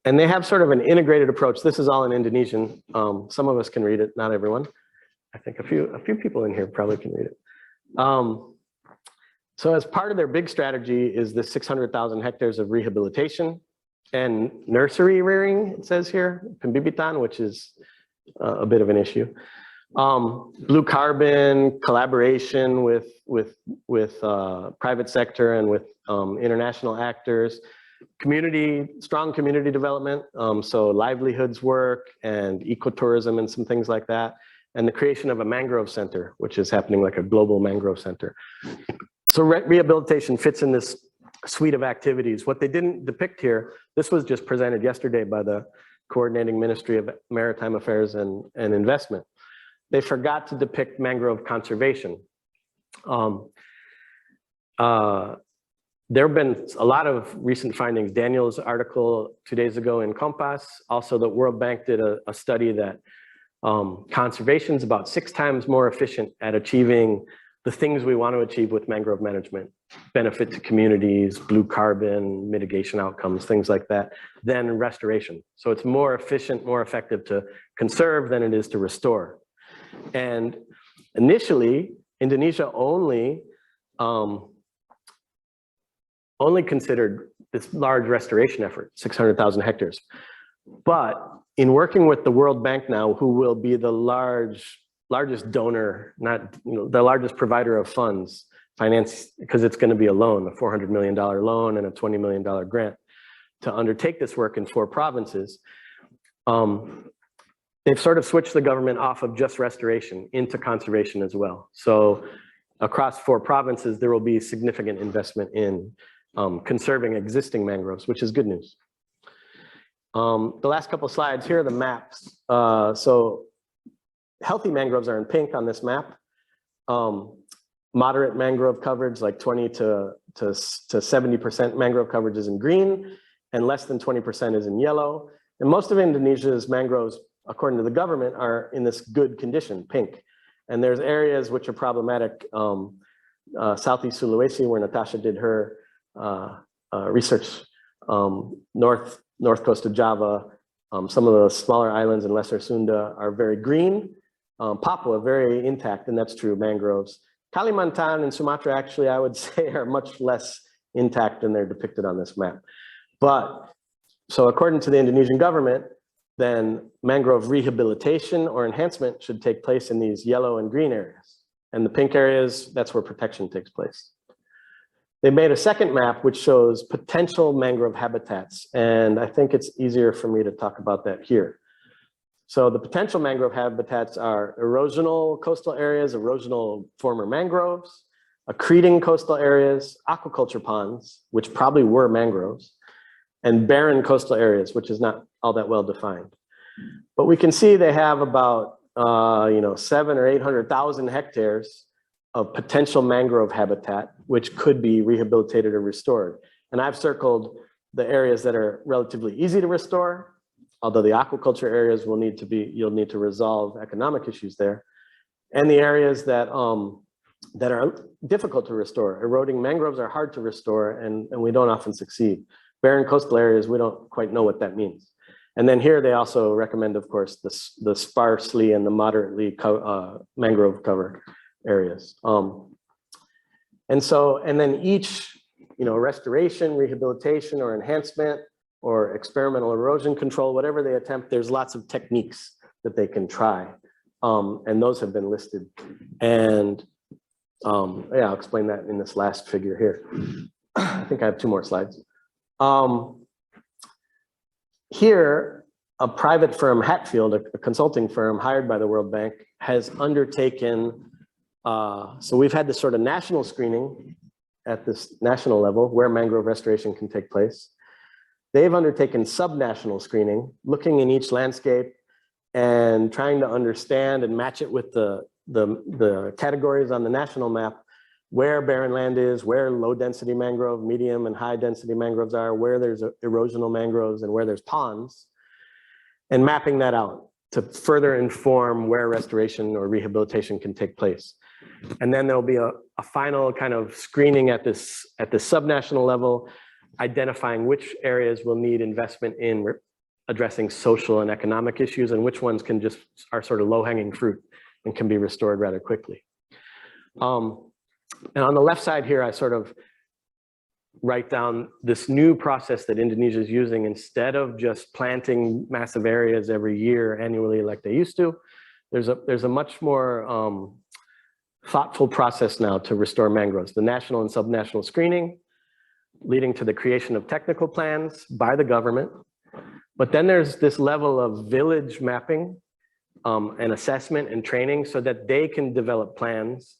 And they have sort of an integrated approach. This is all in Indonesian. Some of us can read it, not everyone. I think a few people in here probably can read it. So as part of their big strategy is the 600,000 hectares of rehabilitation and nursery rearing, it says here, pembibitan, which is a bit of an issue. Blue carbon, collaboration with private sector and with international actors, strong community development, so livelihoods work and ecotourism and some things like that, and the creation of a mangrove center, which is happening like a global mangrove center. So rehabilitation fits in this suite of activities. What they didn't depict here, this was just presented yesterday by the Coordinating Ministry of Maritime Affairs and Investment. they forgot to depict mangrove conservation. There have been a lot of recent findings. Daniel's article 2 days ago in Compass, also the World Bank did a study that conservation is about 6 times more efficient at achieving the things we want to achieve with mangrove management, benefit to communities, blue carbon, mitigation outcomes, things like that, than restoration. So it's more efficient, more effective to conserve than it is to restore. And initially, Indonesia only considered this large restoration effort, 600,000 hectares. But in working with the World Bank now, who will be the largest donor, not the largest provider of funds, finance, because it's going to be a loan, a $400 million loan and a $20 million grant to undertake this work in 4 provinces. They've sort of switched the government off of just restoration into conservation as well. So across 4 provinces, there will be significant investment in conserving existing mangroves, which is good news. The last couple slides, here are the maps. So healthy mangroves are in pink on this map. Moderate mangrove coverage, like 20 to 70% mangrove coverage is in green, and less than 20% is in yellow. And most of Indonesia's mangroves, according to the government, are in this good condition, pink. And there's areas which are problematic. Southeast Sulawesi, where Natasha did her research, north coast of Java, some of the smaller islands in Lesser Sunda are very green. Papua, very intact, and that's true, mangroves. Kalimantan and Sumatra, actually, I would say, are much less intact than they're depicted on this map. But, so according to the Indonesian government, then mangrove rehabilitation or enhancement should take place in these yellow and green areas. And the pink areas, that's where protection takes place. They made a second map which shows potential mangrove habitats. And I think it's easier for me to talk about that here. So the potential mangrove habitats are erosional coastal areas, erosional former mangroves, accreting coastal areas, aquaculture ponds, which probably were mangroves, and barren coastal areas, which is not all that well defined. But we can see they have about 700,000 or 800,000 hectares of potential mangrove habitat, which could be rehabilitated or restored. And I've circled the areas that are relatively easy to restore, although the aquaculture areas will need to be, you'll need to resolve economic issues there. And the areas that are difficult to restore. Eroding mangroves are hard to restore, and we don't often succeed. Barren coastal areas, we don't quite know what that means. And then here they also recommend, of course, the sparsely and the moderately mangrove cover areas. And then each, restoration, rehabilitation, or enhancement, or experimental erosion control, whatever they attempt, there's lots of techniques that they can try. And those have been listed. And yeah, I'll explain that in this last figure here. I think I have 2 more slides. Here, a private firm, Hatfield, a consulting firm hired by the World Bank, has undertaken, so we've had this sort of national screening at this national level where mangrove restoration can take place. They've undertaken subnational screening, looking in each landscape and trying to understand and match it with the categories on the national map, where barren land is, where low density mangrove, medium and high density mangroves are, where there's erosional mangroves and where there's ponds, and mapping that out to further inform where restoration or rehabilitation can take place. And then there'll be a final kind of screening at this subnational level, identifying which areas will need investment in addressing social and economic issues, and which ones are sort of low-hanging fruit and can be restored rather quickly. And on the left side here, I sort of write down this new process that Indonesia is using. Instead of just planting massive areas every year annually like they used to, there's a much more thoughtful process now to restore mangroves. The national and subnational screening, leading to the creation of technical plans by the government. But then there's this level of village mapping and assessment and training so that they can develop plans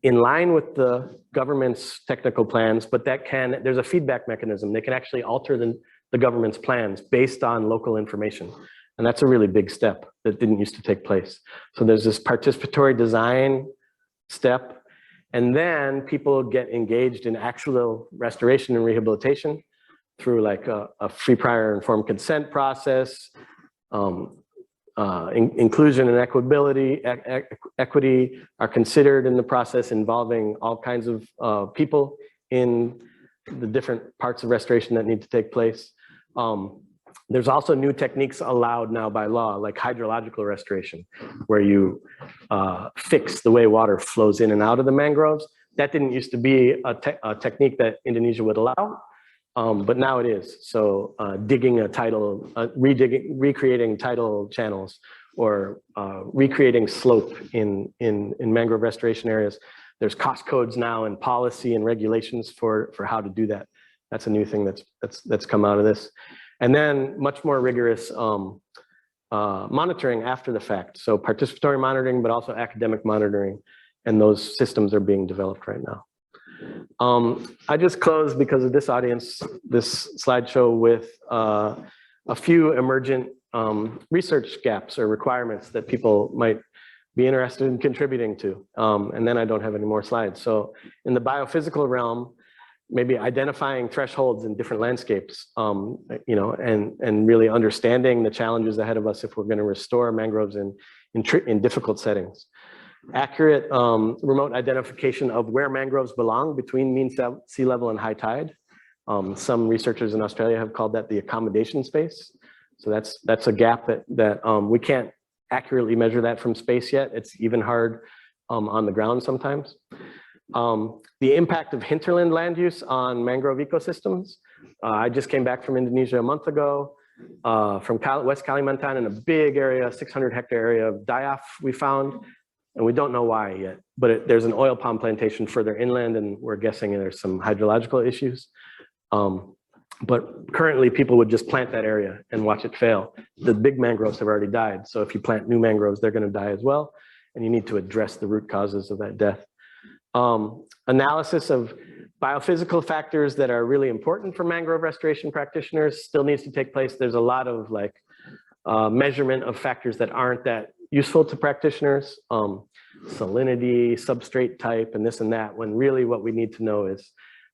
in line with the government's technical plans, but there's a feedback mechanism. They can actually alter the government's plans based on local information. And that's a really big step that didn't used to take place. So there's this participatory design step, and then people get engaged in actual restoration and rehabilitation through like a free prior informed consent process, inclusion and equity are considered in the process, involving all kinds of people in the different parts of restoration that need to take place. There's also new techniques allowed now by law, like hydrological restoration, where you fix the way water flows in and out of the mangroves. That didn't used to be a technique that Indonesia would allow, but now it is. So digging a tidal, recreating tidal channels, or recreating slope in mangrove restoration areas. There's cost codes now and policy and regulations for how to do that. That's a new thing that's come out of this. And then much more rigorous monitoring after the fact. So participatory monitoring, but also academic monitoring. And those systems are being developed right now. I just closed, because of this audience, this slideshow with a few emergent research gaps or requirements that people might be interested in contributing to. And then I don't have any more slides. So in the biophysical realm, maybe identifying thresholds in different landscapes, you know, and really understanding the challenges ahead of us if we're going to restore mangroves in difficult settings. Accurate remote identification of where mangroves belong between mean sea level and high tide. Some researchers in Australia have called that the accommodation space. So that's a gap that we can't accurately measure that from space yet. It's even hard on the ground sometimes. The impact of hinterland land use on mangrove ecosystems. I just came back from Indonesia a month ago, from West Kalimantan, in a big area, 600 hectare area of die-off we found. And we don't know why yet, but there's an oil palm plantation further inland, and we're guessing there's some hydrological issues. But currently people would just plant that area and watch it fail. The big mangroves have already died. So if you plant new mangroves, they're gonna die as well. And you need to address the root causes of that death. Analysis of biophysical factors that are really important for mangrove restoration practitioners still needs to take place. There's a lot of like measurement of factors that aren't that useful to practitioners, salinity, substrate type, and this and that, when really what we need to know is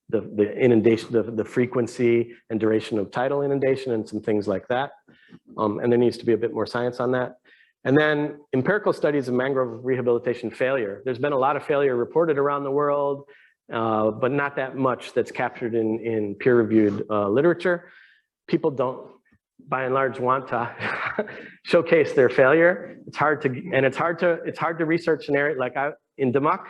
the inundation, the frequency and duration of tidal inundation and some things like that. And there needs to be a bit more science on that. And then empirical studies of mangrove rehabilitation failure. There's been a lot of failure reported around the world, but not that much that's captured in peer-reviewed literature. People don't, by and large, want to showcase their failure. It's hard to research an area. Like in Demak,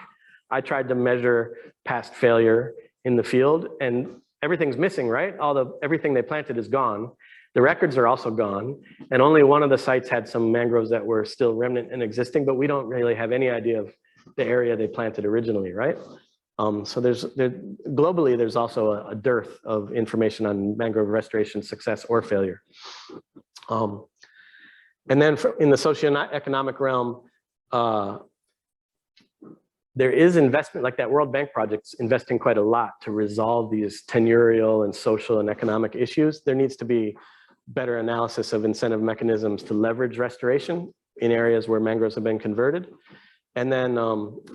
I tried to measure past failure in the field, and everything's missing, right? Everything they planted is gone. The records are also gone, and only one of the sites had some mangroves that were still remnant and existing, but we don't really have any idea of the area they planted originally, right? So globally, there's also a dearth of information on mangrove restoration success or failure. And then in the socioeconomic realm, there is investment, like that World Bank project's investing quite a lot to resolve these tenurial and social and economic issues. There needs to be better analysis of incentive mechanisms to leverage restoration in areas where mangroves have been converted. And then,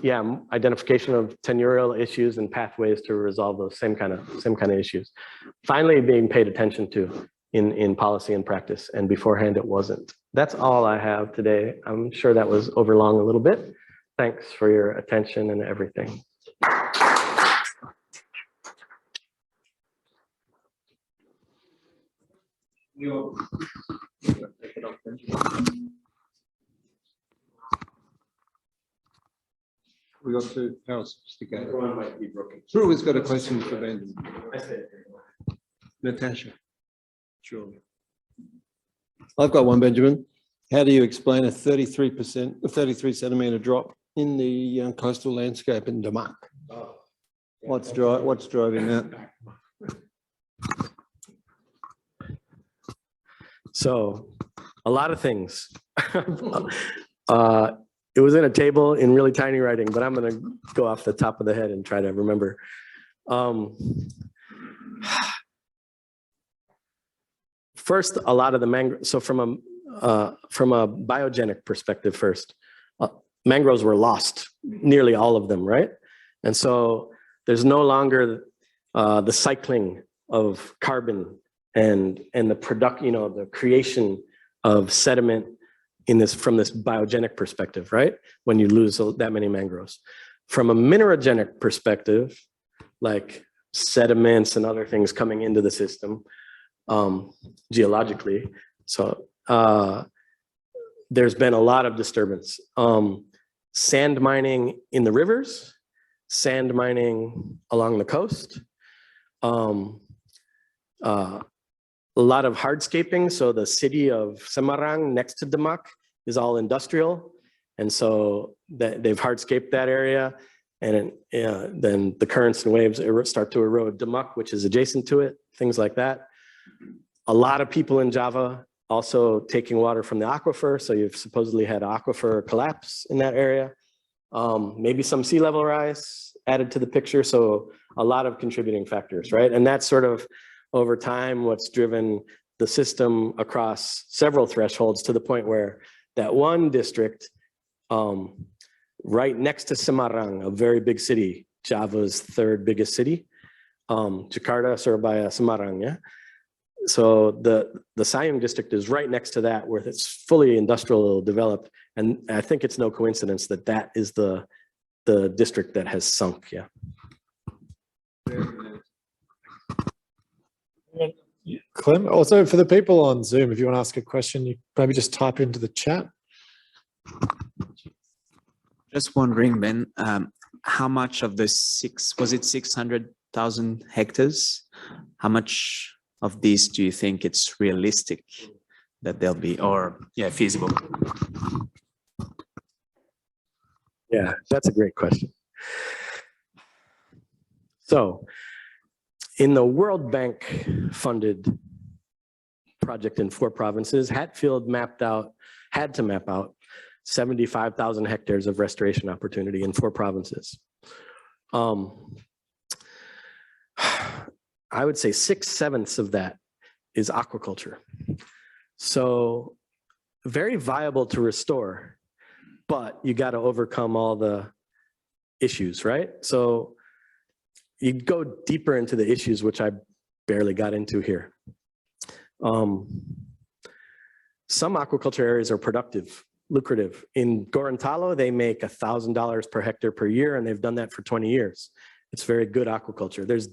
yeah, identification of tenurial issues and pathways to resolve those same kind of issues. Finally, being paid attention to in policy and practice, and beforehand it wasn't. That's all I have today. I'm sure that was overlong a little bit. Thanks for your attention and everything. We got two houses to go. Everyone might be broken. Drew has got a question for Benjamin. Natasha. Sure. I've got one, Benjamin. How do you explain a 33 centimeter drop in the coastal landscape in Demak? Oh, yeah. What's driving that? So, a lot of things. It was in a table in really tiny writing, but I'm going to go off the top of the head and try to remember. First, a lot of the mangrove. So from from a biogenic perspective first, mangroves were lost, nearly all of them, right? And so there's no longer the cycling of carbon and the the creation of sediment from this biogenic perspective, right? When you lose that many mangroves. From a minerogenic perspective, like sediments and other things coming into the system geologically, so there's been a lot of disturbance. Sand mining in the rivers, sand mining along the coast, a lot of hardscaping. So the city of Semarang next to Demak is all industrial. And so they've hardscaped that area. And then the currents and waves start to erode Demak, which is adjacent to it, things like that. A lot of people in Java also taking water from the aquifer. So you've supposedly had aquifer collapse in that area. Maybe some sea level rise added to the picture. So a lot of contributing factors, right? And that's sort of over time what's driven the system across several thresholds to the point where that one district right next to Semarang, a very big city, Java's third biggest city, Jakarta, Surabaya, Semarang, yeah? So the Sayung district is right next to that where it's fully industrial developed. And I think it's no coincidence that that is the district that has sunk, yeah. Clem, also for the people on Zoom, if you want to ask a question, you maybe just type into the chat. Just wondering, Ben, how much of the 600,000 hectares, how much of these do you think it's realistic that they'll be, or feasible? Yeah, that's a great question. So in the World Bank funded project in 4 provinces, Hatfield had to map out 75,000 hectares of restoration opportunity in 4 provinces. I would say 6/7 of that is aquaculture. So very viable to restore, but you got to overcome all the issues, right? So you go deeper into the issues, which I barely got into here. Some aquaculture areas are productive, lucrative. In Gorontalo, they make $1,000 per hectare per year, and they've done that for 20 years. It's very good aquaculture. There's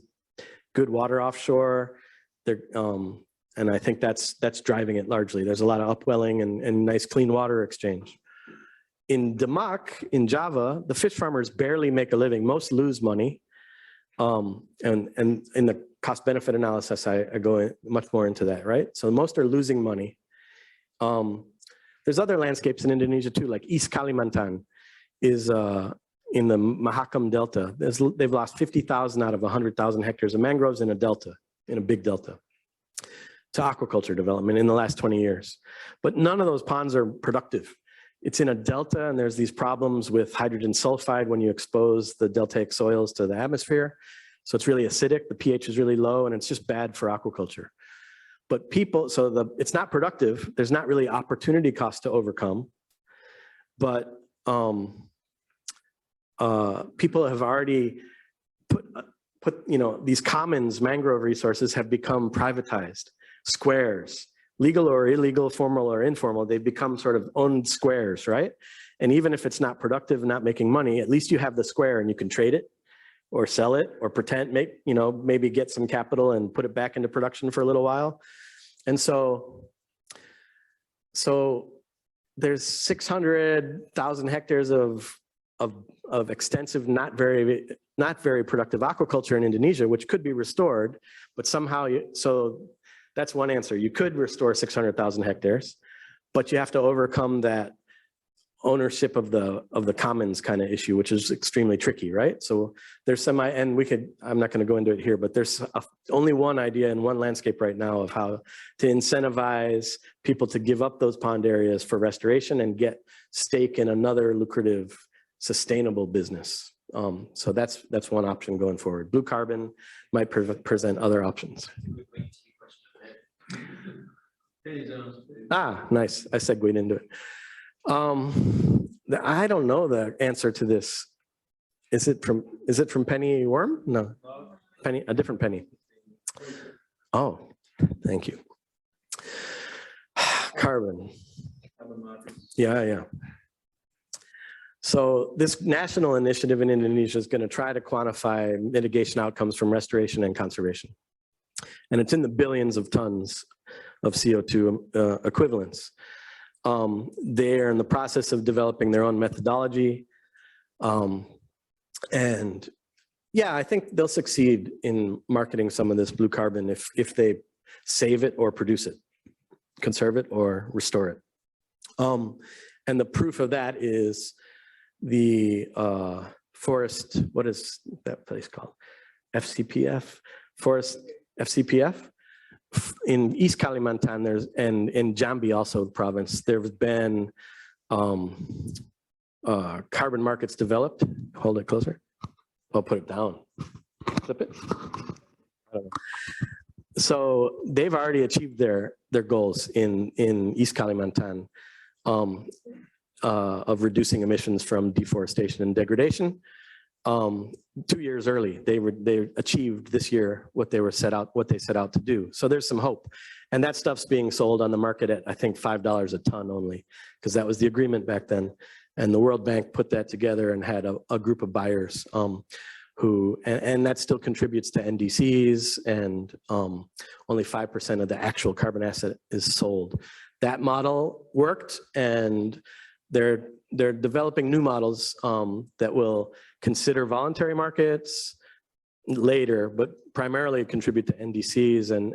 good water offshore, and I think that's driving it largely. There's a lot of upwelling and nice clean water exchange. In Demak, in Java, the fish farmers barely make a living. Most lose money. And in the cost benefit analysis, I go much more into that, right? So most are losing money. There's other landscapes in Indonesia too, like East Kalimantan is in the Mahakam Delta. They've lost 50,000 out of 100,000 hectares of mangroves in a delta, in a big delta, to aquaculture development in the last 20 years. But none of those ponds are productive. It's in a delta, and there's these problems with hydrogen sulfide when you expose the deltaic soils to the atmosphere. So it's really acidic, the pH is really low, and it's just bad for aquaculture. But it's not productive. There's not really opportunity cost to overcome. But people have already put these commons, mangrove resources have become privatized. Squares, legal or illegal, formal or informal, they've become sort of owned squares, right? And even if it's not productive and not making money, at least you have the square and you can trade it or sell it or pretend, maybe get some capital and put it back into production for a little while. And so there's 600,000 hectares of extensive, not very productive aquaculture in Indonesia, which could be restored, but somehow, so that's one answer. You could restore 600,000 hectares, but you have to overcome that ownership of the commons kind of issue, which is extremely tricky, right? So there's I'm not going to go into it here, but there's only one idea in one landscape right now of how to incentivize people to give up those pond areas for restoration and get stake in another lucrative, sustainable business. So that's one option going forward. Blue carbon might present other options. Ah, nice. I segued into it. I don't know the answer to this. Is it from Penny Worm? No, Penny, a different Penny. Oh, thank you. Carbon. Yeah. So this national initiative in Indonesia is going to try to quantify mitigation outcomes from restoration and conservation. And it's in the billions of tons of CO2 equivalents. They're in the process of developing their own methodology. And yeah, I think they'll succeed in marketing some of this blue carbon if they save it or produce it, conserve it or restore it. And the proof of that is the forest, what is that place called? FCPF, forest FCPF. In East Kalimantan, and in Jambi also the province, there's been carbon markets developed. Hold it closer. I'll put it down. Flip it. I don't know. So they've already achieved their goals in East Kalimantan of reducing emissions from deforestation and degradation. 2 years early, they achieved this year what they set out to do. So there's some hope, and that stuff's being sold on the market at I think $5 a ton only, because that was the agreement back then. And the World Bank put that together and had a group of buyers who, and that still contributes to NDCs, and only 5% of the actual carbon asset is sold. That model worked, and they're developing new models that will consider voluntary markets later, but primarily contribute to NDCs, and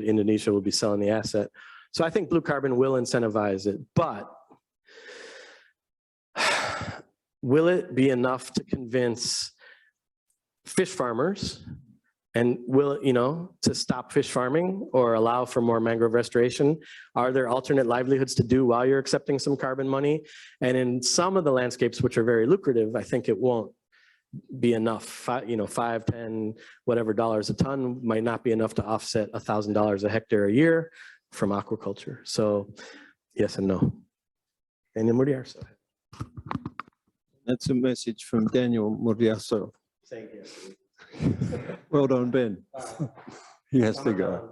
Indonesia will be selling the asset. So I think blue carbon will incentivize it, but will it be enough to convince fish farmers, and will it, to stop fish farming or allow for more mangrove restoration? Are there alternate livelihoods to do while you're accepting some carbon money? And in some of the landscapes which are very lucrative, I think it won't be enough. 5, 10, whatever dollars a ton might not be enough to offset $1,000 a hectare a year from aquaculture. So yes and no. Daniel Murdiarso. That's a message from Daniel Murdiarso. Thank you. Well done, Ben. He has to go.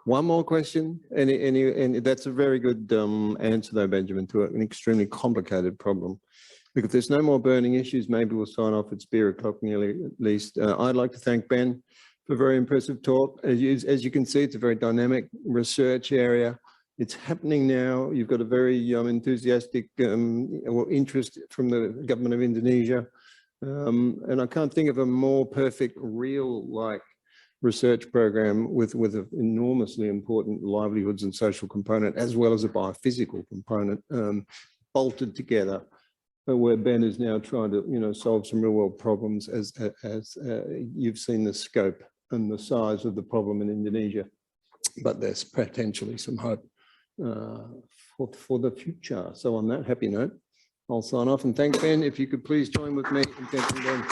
One more question. Any? That's a very good answer, though, Benjamin, to an extremely complicated problem. Because there's no more burning issues, maybe we'll sign off at beer o'clock nearly at least. I'd like to thank Ben for a very impressive talk. As you can see, it's a very dynamic research area. It's happening now. You've got a very enthusiastic interest from the government of Indonesia. And I can't think of a more perfect real-like research program with an enormously important livelihoods and social component, as well as a biophysical component, bolted together, where Ben is now trying to solve some real-world problems as you've seen the scope and the size of the problem in Indonesia. But there's potentially some hope for the future. So on that happy note, I'll sign off and thank Ben. If you could please join with me in thanking Ben.